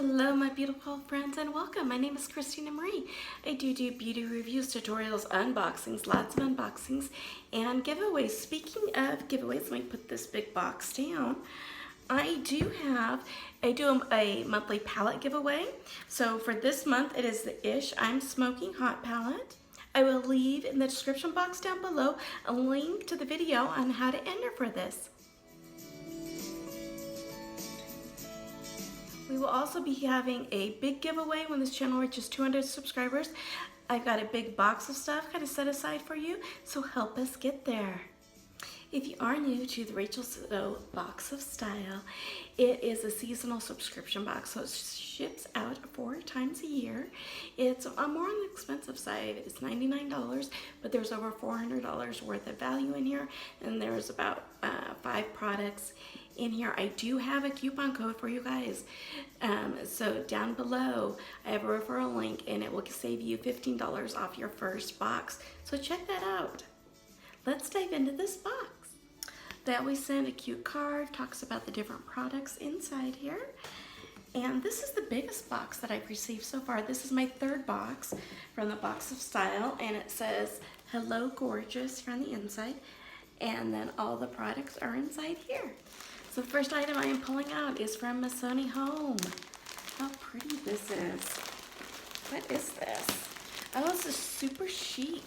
Hello my beautiful friends and welcome. My name is Christina Marie. I do beauty reviews, tutorials, unboxings, lots of unboxings, and giveaways. Speaking of giveaways, let me put this big box down. I do a monthly palette giveaway. So for this month it is the Ish I'm Smoking Hot palette. I will leave in the description box down below a link to the video on how to enter for this. We will also be having a big giveaway when this channel reaches 200 subscribers. I've got a big box of stuff kind of set aside for you, so help us get there. If you are new to the rachelzoe Box of Style, it is a seasonal subscription box, so it ships out 4 times a year. It's more on the expensive side. It's $99, but there's over $400 worth of value in here, and there's about 5 products in here. I do have a coupon code for you guys. So down below, I have a referral link, and it will save you $15 off your first box. So check that out. Let's dive into this box. They always send a cute card, talks about the different products inside here. And this is the biggest box that I've received so far. This is my 3rd box from the Box of Style, and it says, "Hello Gorgeous" here on the inside. And then all the products are inside here. So the first item I am pulling out is from Missoni Home. How pretty this is. What is this? Oh, this is super chic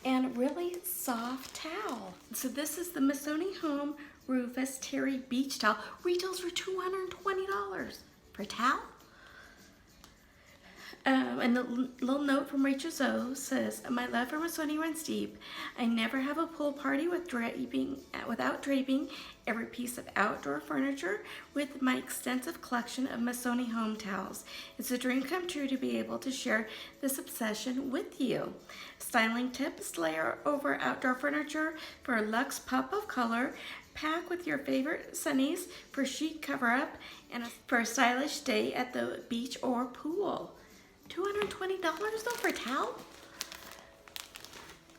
and really soft towel. So this is the Missoni Home Rufus Terry Beach Towel. Retails for $220 for a towel. And the little note from rachelzoe says, "My love for Missoni runs deep. I never have a pool party without draping every piece of outdoor furniture with my extensive collection of Missoni home towels. It's a dream come true to be able to share this obsession with you. Styling tips: layer over outdoor furniture for a luxe pop of color. Pack with your favorite sunnies for chic cover-up and for a stylish day at the beach or pool." $220 though for a towel?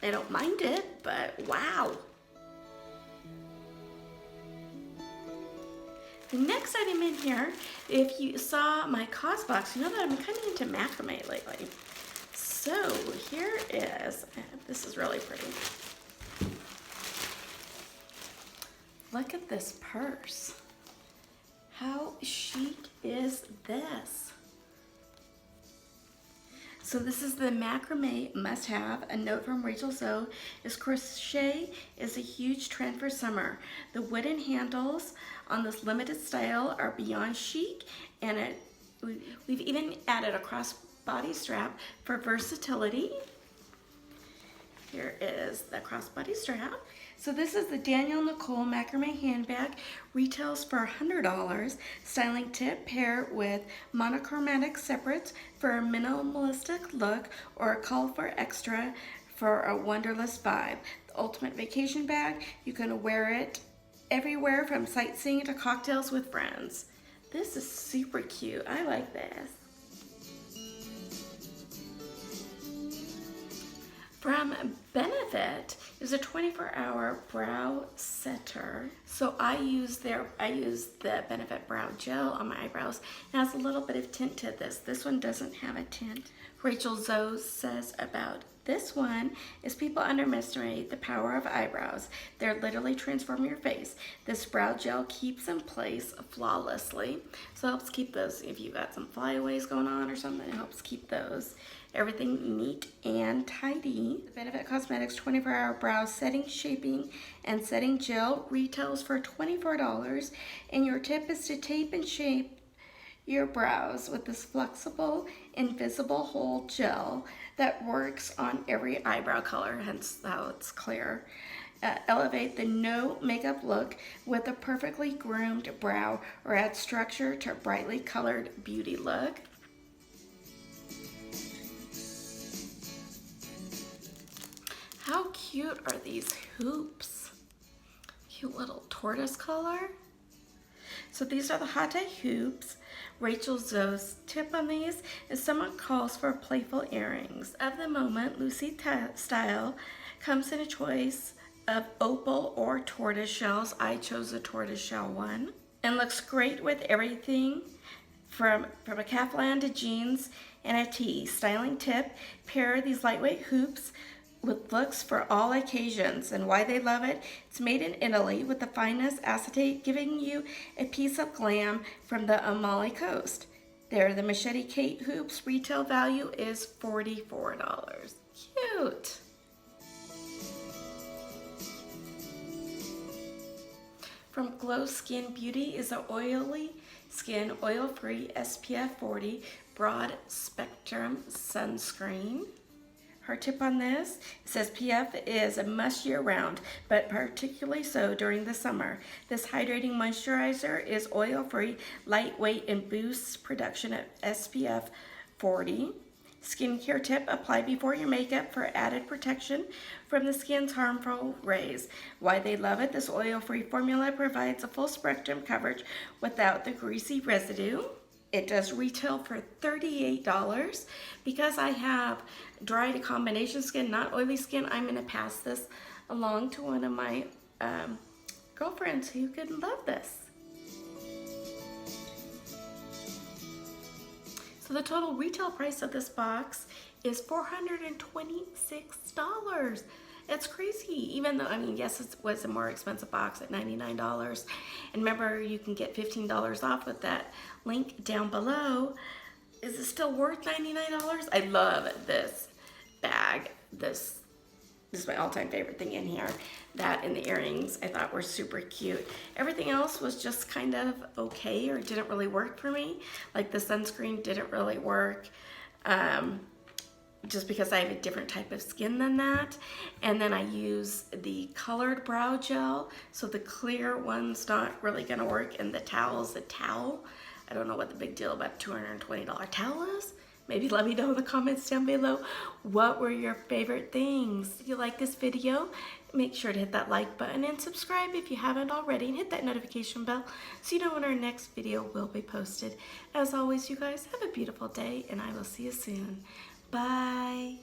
I don't mind it, but wow. The next item in here, if you saw my cost box, you know that I'm kind of into macrame lately. So here is, this is really pretty. Look at this purse. How chic is this? So this is the macrame must-have. A note from rachelzoe is crochet is a huge trend for summer. The wooden handles on this limited style are beyond chic, and we've even added a crossbody strap for versatility. Here is the crossbody strap. So this is the Nicole macrame handbag. Retails for $100. Styling tip: pair with monochromatic separates for a minimalistic look, or a colorful extra for a wonderlust vibe. The ultimate vacation bag. You can wear it everywhere from sightseeing to cocktails with friends. This is super cute. I like this. From Benefit is a 24-hour brow setter. So I use the Benefit brow gel on my eyebrows. It has a little bit of tint to this. This one doesn't have a tint. rachelzoe says about this one is people underestimate the power of eyebrows. They're literally transform your face. This brow gel keeps in place flawlessly. So it helps keep those, if you got some flyaways going on or something, it helps keep those everything neat and tidy. The Benefit Cosmetics 24-hour brow setting, shaping, and setting gel retails for $24. And your tip is to tape and shape your brows with this flexible, invisible hold gel that works on every eyebrow color, hence how it's clear. Elevate the no makeup look with a perfectly groomed brow, or add structure to a brightly colored beauty look. How cute are these hoops? Cute little tortoise color. So these are the hot dye hoops. rachelzoe's tip on these is someone calls for playful earrings. Of the moment, Lucy style comes in a choice of opal or tortoise shells. I chose the tortoise shell one, and looks great with everything From a Calfland to jeans and a tee. Styling tip, pair these lightweight hoops with looks for all occasions. And why they love it, it's made in Italy with the finest acetate, giving you a piece of glam from the Amalfi Coast. They're the Machete Kate hoops. Retail value is $44. Cute. From Glow Skin Beauty is an oily skin, oil-free SPF 40 broad spectrum sunscreen. Her tip on this, it says SPF is a must year round, but particularly so during the summer. This hydrating moisturizer is oil-free, lightweight, and boosts production of SPF 40. Skincare tip, apply before your makeup for added protection from the skin's harmful rays. Why they love it, this oil-free formula provides a full spectrum coverage without the greasy residue. It does retail for $38. Because I have dry to combination skin, not oily skin, I'm going to pass this along to one of my girlfriends who could love this. So the total retail price of this box is $426. It's crazy, even though, I mean, yes, it was a more expensive box at $99. And remember, you can get $15 off with that link down below. Is it still worth $99? I love this bag. This is my all-time favorite thing in here. That and the earrings I thought were super cute. Everything else was just kind of okay or didn't really work for me. Like the sunscreen didn't really work. Just because I have a different type of skin than that. And then I use the colored brow gel, so the clear one's not really gonna work, and the towel's a towel. I don't know what the big deal about $220 towel is. Maybe let me know in the comments down below, what were your favorite things? If you like this video, make sure to hit that like button and subscribe if you haven't already, and hit that notification bell so you know when our next video will be posted. As always, you guys, have a beautiful day, and I will see you soon. Bye.